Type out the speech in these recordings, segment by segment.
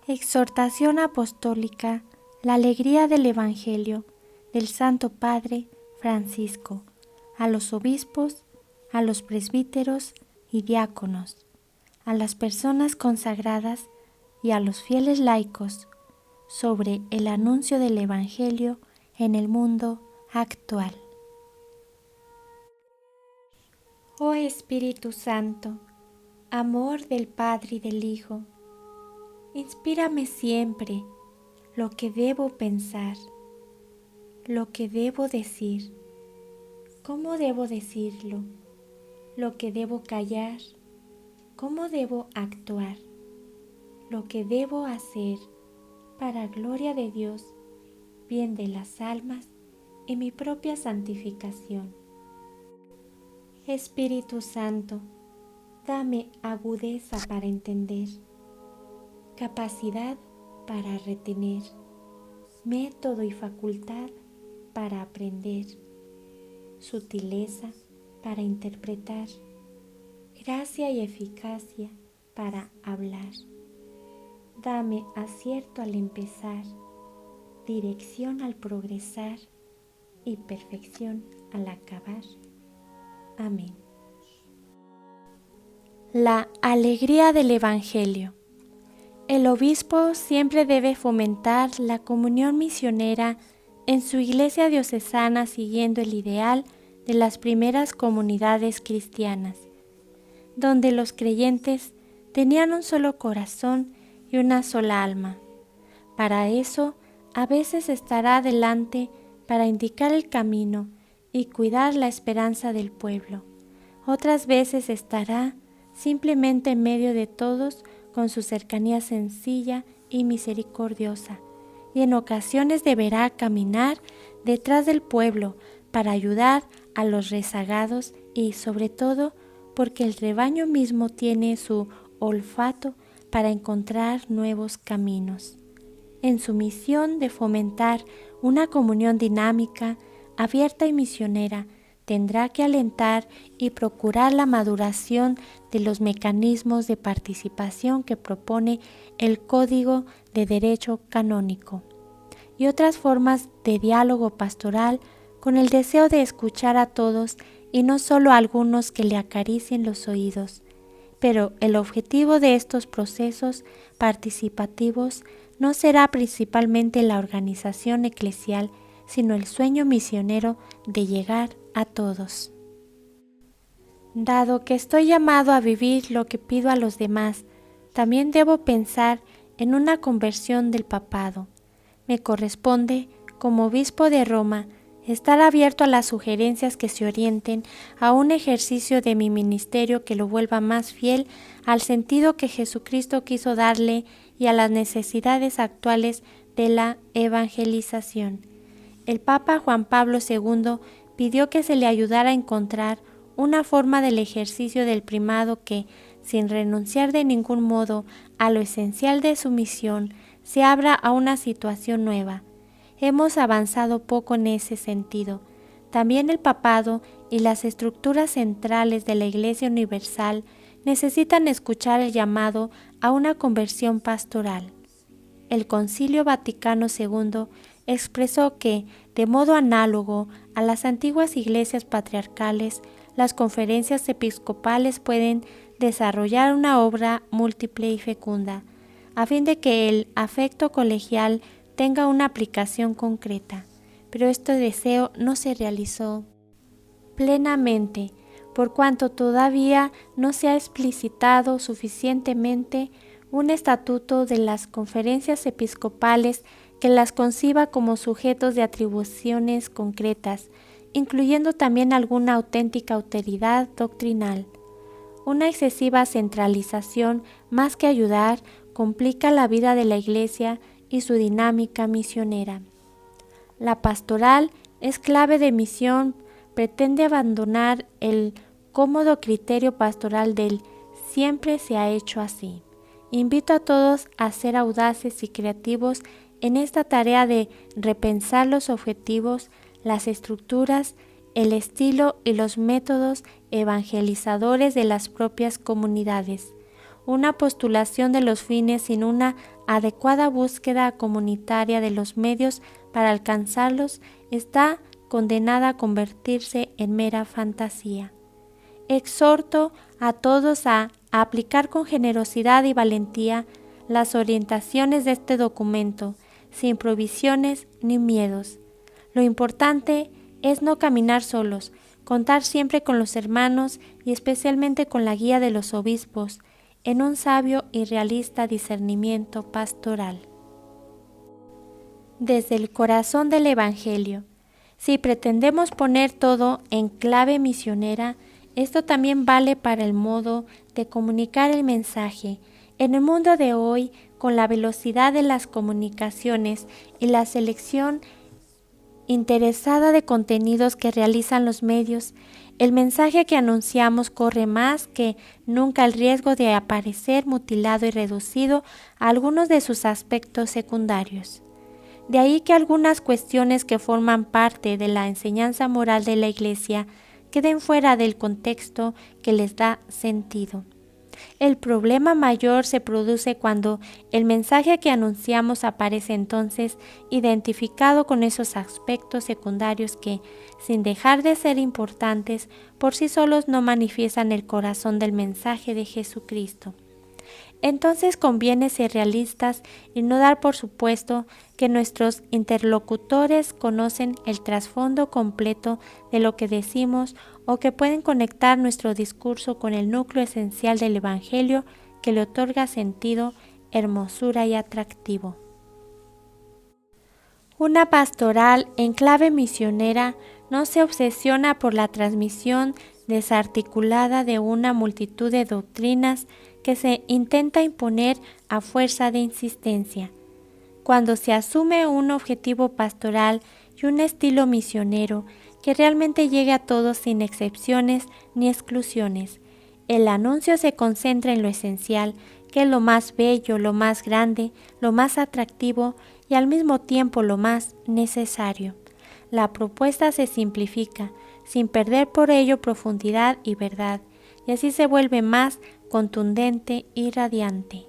Exhortación apostólica, la alegría del Evangelio del Santo Padre Francisco, a los obispos, a los presbíteros y diáconos, a las personas consagradas y a los fieles laicos, sobre el anuncio del Evangelio en el mundo actual. Oh Espíritu Santo, amor del Padre y del Hijo, inspírame siempre lo que debo pensar, lo que debo decir, cómo debo decirlo, lo que debo callar, cómo debo actuar, lo que debo hacer para gloria de Dios, bien de las almas y mi propia santificación. Espíritu Santo, dame agudeza para entender, capacidad para retener, método y facultad para aprender, sutileza para interpretar, gracia y eficacia para hablar. Dame acierto al empezar, dirección al progresar y perfección al acabar. Amén. La alegría del Evangelio. El obispo siempre debe fomentar la comunión misionera en su iglesia diocesana siguiendo el ideal de las primeras comunidades cristianas, donde los creyentes tenían un solo corazón y una sola alma. Para eso, a veces estará delante para indicar el camino y cuidar la esperanza del pueblo. Otras veces estará simplemente en medio de todos con su cercanía sencilla y misericordiosa, y en ocasiones deberá caminar detrás del pueblo para ayudar a los rezagados y, sobre todo, porque el rebaño mismo tiene su olfato para encontrar nuevos caminos. En su misión de fomentar una comunión dinámica, abierta y misionera, tendrá que alentar y procurar la maduración de los mecanismos de participación que propone el Código de Derecho Canónico y otras formas de diálogo pastoral con el deseo de escuchar a todos y no solo a algunos que le acaricien los oídos. Pero el objetivo de estos procesos participativos no será principalmente la organización eclesial, sino el sueño misionero de llegar a todos. Dado que estoy llamado a vivir lo que pido a los demás, también debo pensar en una conversión del papado. Me corresponde, como obispo de Roma, estar abierto a las sugerencias que se orienten a un ejercicio de mi ministerio que lo vuelva más fiel al sentido que Jesucristo quiso darle y a las necesidades actuales de la evangelización. El Papa Juan Pablo II pidió que se le ayudara a encontrar una forma del ejercicio del primado que, sin renunciar de ningún modo a lo esencial de su misión, se abra a una situación nueva. Hemos avanzado poco en ese sentido. También el papado y las estructuras centrales de la Iglesia Universal necesitan escuchar el llamado a una conversión pastoral. El Concilio Vaticano II expresó que, de modo análogo a las antiguas iglesias patriarcales, las conferencias episcopales pueden desarrollar una obra múltiple y fecunda, a fin de que el afecto colegial tenga una aplicación concreta. Pero este deseo no se realizó plenamente, por cuanto todavía no se ha explicitado suficientemente un estatuto de las conferencias episcopales que las conciba como sujetos de atribuciones concretas, incluyendo también alguna auténtica autoridad doctrinal. Una excesiva centralización, más que ayudar, complica la vida de la Iglesia y su dinámica misionera. La pastoral es clave de misión, pretende abandonar el cómodo criterio pastoral del siempre se ha hecho así. Invito a todos a ser audaces y creativos en esta tarea de repensar los objetivos, las estructuras, el estilo y los métodos evangelizadores de las propias comunidades. Una postulación de los fines sin una adecuada búsqueda comunitaria de los medios para alcanzarlos está condenada a convertirse en mera fantasía. Exhorto a todos a aplicar con generosidad y valentía las orientaciones de este documento, sin provisiones ni miedos. Lo importante es no caminar solos, contar siempre con los hermanos y especialmente con la guía de los obispos, en un sabio y realista discernimiento pastoral. Desde el corazón del Evangelio. Si pretendemos poner todo en clave misionera, esto también vale para el modo de comunicar el mensaje. En el mundo de hoy, con la velocidad de las comunicaciones y la selección interesada de contenidos que realizan los medios, el mensaje que anunciamos corre más que nunca el riesgo de aparecer mutilado y reducido a algunos de sus aspectos secundarios. De ahí que algunas cuestiones que forman parte de la enseñanza moral de la Iglesia queden fuera del contexto que les da sentido. El problema mayor se produce cuando el mensaje que anunciamos aparece entonces identificado con esos aspectos secundarios que, sin dejar de ser importantes, por sí solos no manifiestan el corazón del mensaje de Jesucristo. Entonces conviene ser realistas y no dar por supuesto que nuestros interlocutores conocen el trasfondo completo de lo que decimos o que pueden conectar nuestro discurso con el núcleo esencial del Evangelio que le otorga sentido, hermosura y atractivo. Una pastoral en clave misionera no se obsesiona por la transmisión desarticulada de una multitud de doctrinas que se intenta imponer a fuerza de insistencia. Cuando se asume un objetivo pastoral y un estilo misionero que realmente llegue a todos sin excepciones ni exclusiones, el anuncio se concentra en lo esencial, que es lo más bello, lo más grande, lo más atractivo y al mismo tiempo lo más necesario. La propuesta se simplifica, sin perder por ello profundidad y verdad, y así se vuelve más contundente y radiante.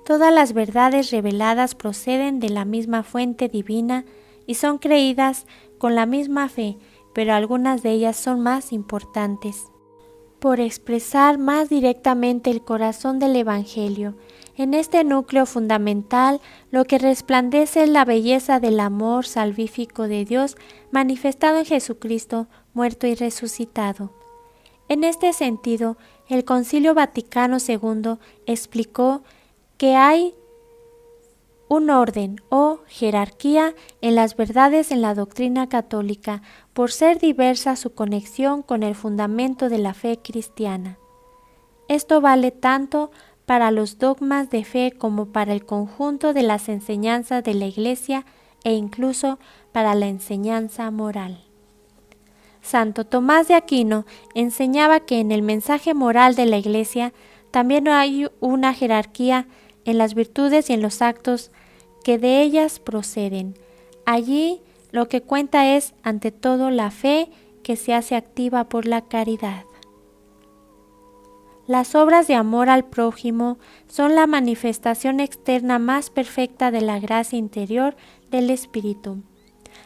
Todas las verdades reveladas proceden de la misma fuente divina y son creídas con la misma fe, pero algunas de ellas son más importantes por expresar más directamente el corazón del Evangelio. En este núcleo fundamental, lo que resplandece es la belleza del amor salvífico de Dios manifestado en Jesucristo, muerto y resucitado. En este sentido, el Concilio Vaticano II explicó que hay un orden o jerarquía en las verdades en la doctrina católica, por ser diversa su conexión con el fundamento de la fe cristiana. Esto vale tanto para los dogmas de fe como para el conjunto de las enseñanzas de la Iglesia e incluso para la enseñanza moral. Santo Tomás de Aquino enseñaba que en el mensaje moral de la Iglesia también hay una jerarquía en las virtudes y en los actos que de ellas proceden. Allí lo que cuenta es, ante todo, la fe que se hace activa por la caridad. Las obras de amor al prójimo son la manifestación externa más perfecta de la gracia interior del Espíritu.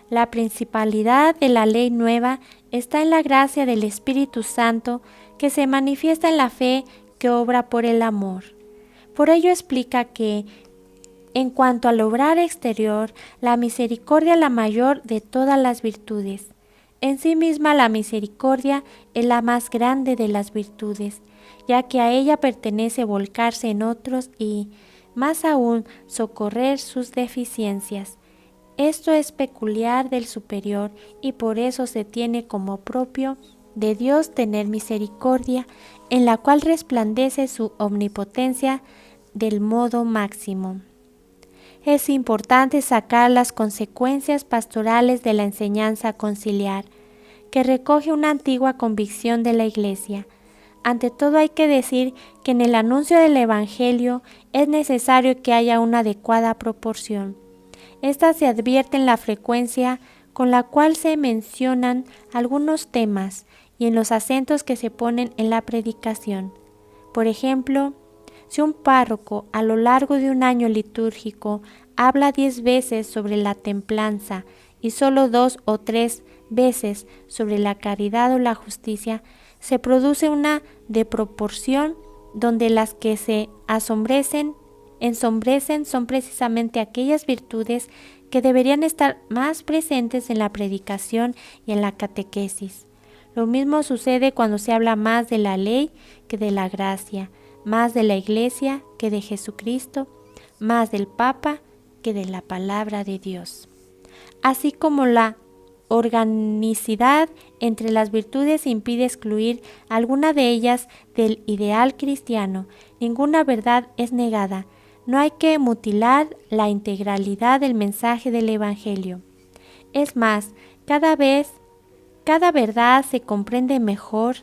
La principalidad de la ley nueva está en la gracia del Espíritu Santo que se manifiesta en la fe que obra por el amor. Por ello explica que, en cuanto al obrar exterior, la misericordia es la mayor de todas las virtudes. En sí misma la misericordia es la más grande de las virtudes, ya que a ella pertenece volcarse en otros y, más aún, socorrer sus deficiencias. Esto es peculiar del superior y por eso se tiene como propio de Dios tener misericordia, en la cual resplandece su omnipotencia del modo máximo. Es importante sacar las consecuencias pastorales de la enseñanza conciliar, que recoge una antigua convicción de la Iglesia. Ante todo hay que decir que en el anuncio del Evangelio es necesario que haya una adecuada proporción. Esta se advierte en la frecuencia con la cual se mencionan algunos temas y en los acentos que se ponen en la predicación. Por ejemplo, Si un párroco a lo largo de un año litúrgico habla 10 veces sobre la templanza y solo 2 o 3 veces sobre la caridad o la justicia, se produce una desproporción donde las que se ensombrecen son precisamente aquellas virtudes que deberían estar más presentes en la predicación y en la catequesis. Lo mismo sucede cuando se habla más de la ley que de la gracia, más de la Iglesia que de Jesucristo, más del Papa que de la palabra de Dios. Así como la organicidad entre las virtudes impide excluir alguna de ellas del ideal cristiano, ninguna verdad es negada. No hay que mutilar la integralidad del mensaje del Evangelio. Es más, cada verdad se comprende mejor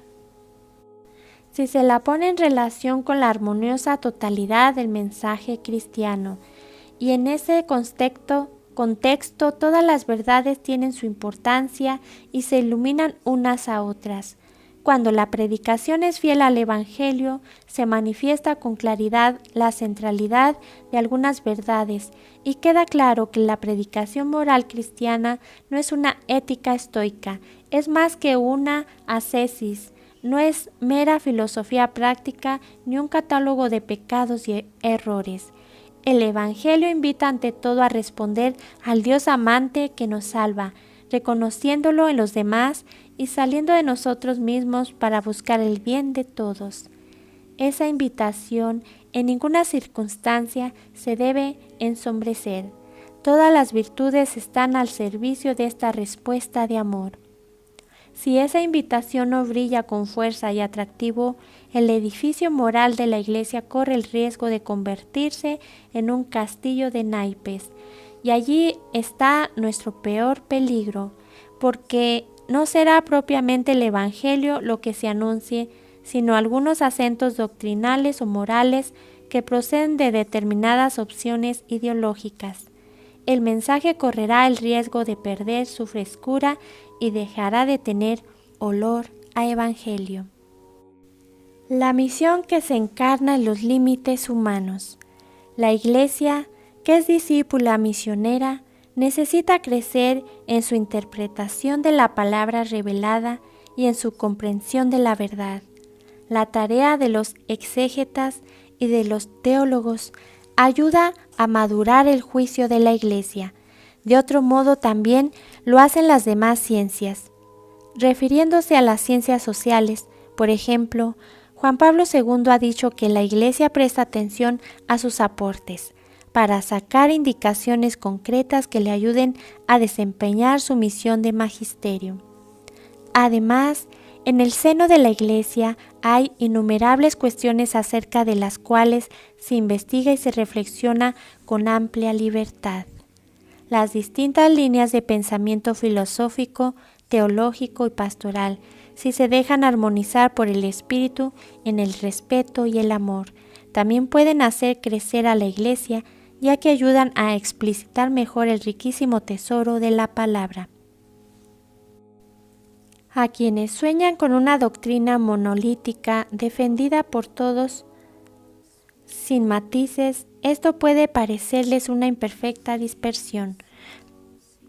si se la pone en relación con la armoniosa totalidad del mensaje cristiano. Y en ese contexto todas las verdades tienen su importancia y se iluminan unas a otras. Cuando la predicación es fiel al Evangelio, se manifiesta con claridad la centralidad de algunas verdades y queda claro que la predicación moral cristiana no es una ética estoica, es más que una ascesis, no es mera filosofía práctica ni un catálogo de pecados y errores. El Evangelio invita ante todo a responder al Dios amante que nos salva, reconociéndolo en los demás y saliendo de nosotros mismos para buscar el bien de todos. Esa invitación en ninguna circunstancia se debe ensombrecer. Todas las virtudes están al servicio de esta respuesta de amor. Si esa invitación no brilla con fuerza y atractivo, el edificio moral de la Iglesia corre el riesgo de convertirse en un castillo de naipes. Y allí está nuestro peor peligro, porque no será propiamente el Evangelio lo que se anuncie, sino algunos acentos doctrinales o morales que proceden de determinadas opciones ideológicas. El mensaje correrá el riesgo de perder su frescura y dejará de tener olor a Evangelio. La misión que se encarna en los límites humanos. La Iglesia, que es discípula misionera, necesita crecer en su interpretación de la palabra revelada y en su comprensión de la verdad. La tarea de los exégetas y de los teólogos ayuda a madurar el juicio de la Iglesia. De otro modo también lo hacen las demás ciencias. Refiriéndose a las ciencias sociales, por ejemplo, Juan Pablo II ha dicho que la Iglesia presta atención a sus aportes para sacar indicaciones concretas que le ayuden a desempeñar su misión de magisterio. Además, en el seno de la Iglesia hay innumerables cuestiones acerca de las cuales se investiga y se reflexiona con amplia libertad. Las distintas líneas de pensamiento filosófico, teológico y pastoral, si se dejan armonizar por el Espíritu en el respeto y el amor, también pueden hacer crecer a la Iglesia, ya que ayudan a explicitar mejor el riquísimo tesoro de la palabra. A quienes sueñan con una doctrina monolítica defendida por todos sin matices, esto puede parecerles una imperfecta dispersión,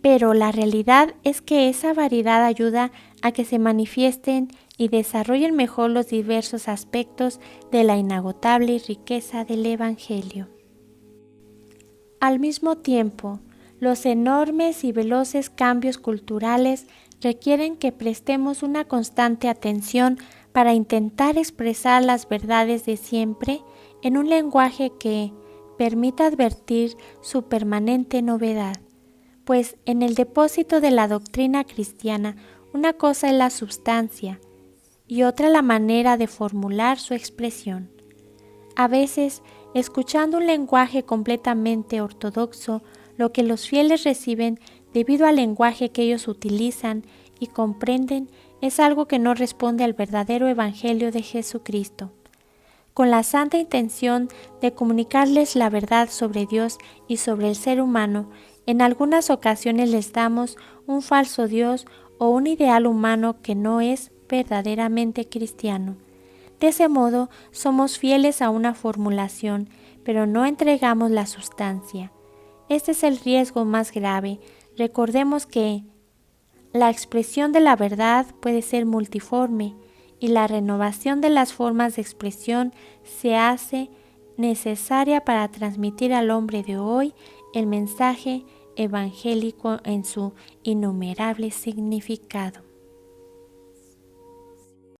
pero la realidad es que esa variedad ayuda a que se manifiesten y desarrollen mejor los diversos aspectos de la inagotable riqueza del Evangelio. Al mismo tiempo, los enormes y veloces cambios culturales requieren que prestemos una constante atención para intentar expresar las verdades de siempre en un lenguaje que permita advertir su permanente novedad, pues en el depósito de la doctrina cristiana una cosa es la substancia y otra la manera de formular su expresión. A veces, escuchando un lenguaje completamente ortodoxo, lo que los fieles reciben debido al lenguaje que ellos utilizan y comprenden es algo que no responde al verdadero Evangelio de Jesucristo. Con la santa intención de comunicarles la verdad sobre Dios y sobre el ser humano, en algunas ocasiones les damos un falso Dios o un ideal humano que no es verdaderamente cristiano. De ese modo, somos fieles a una formulación, pero no entregamos la sustancia. Este es el riesgo más grave. Recordemos que la expresión de la verdad puede ser multiforme y la renovación de las formas de expresión se hace necesaria para transmitir al hombre de hoy el mensaje evangélico en su innumerable significado.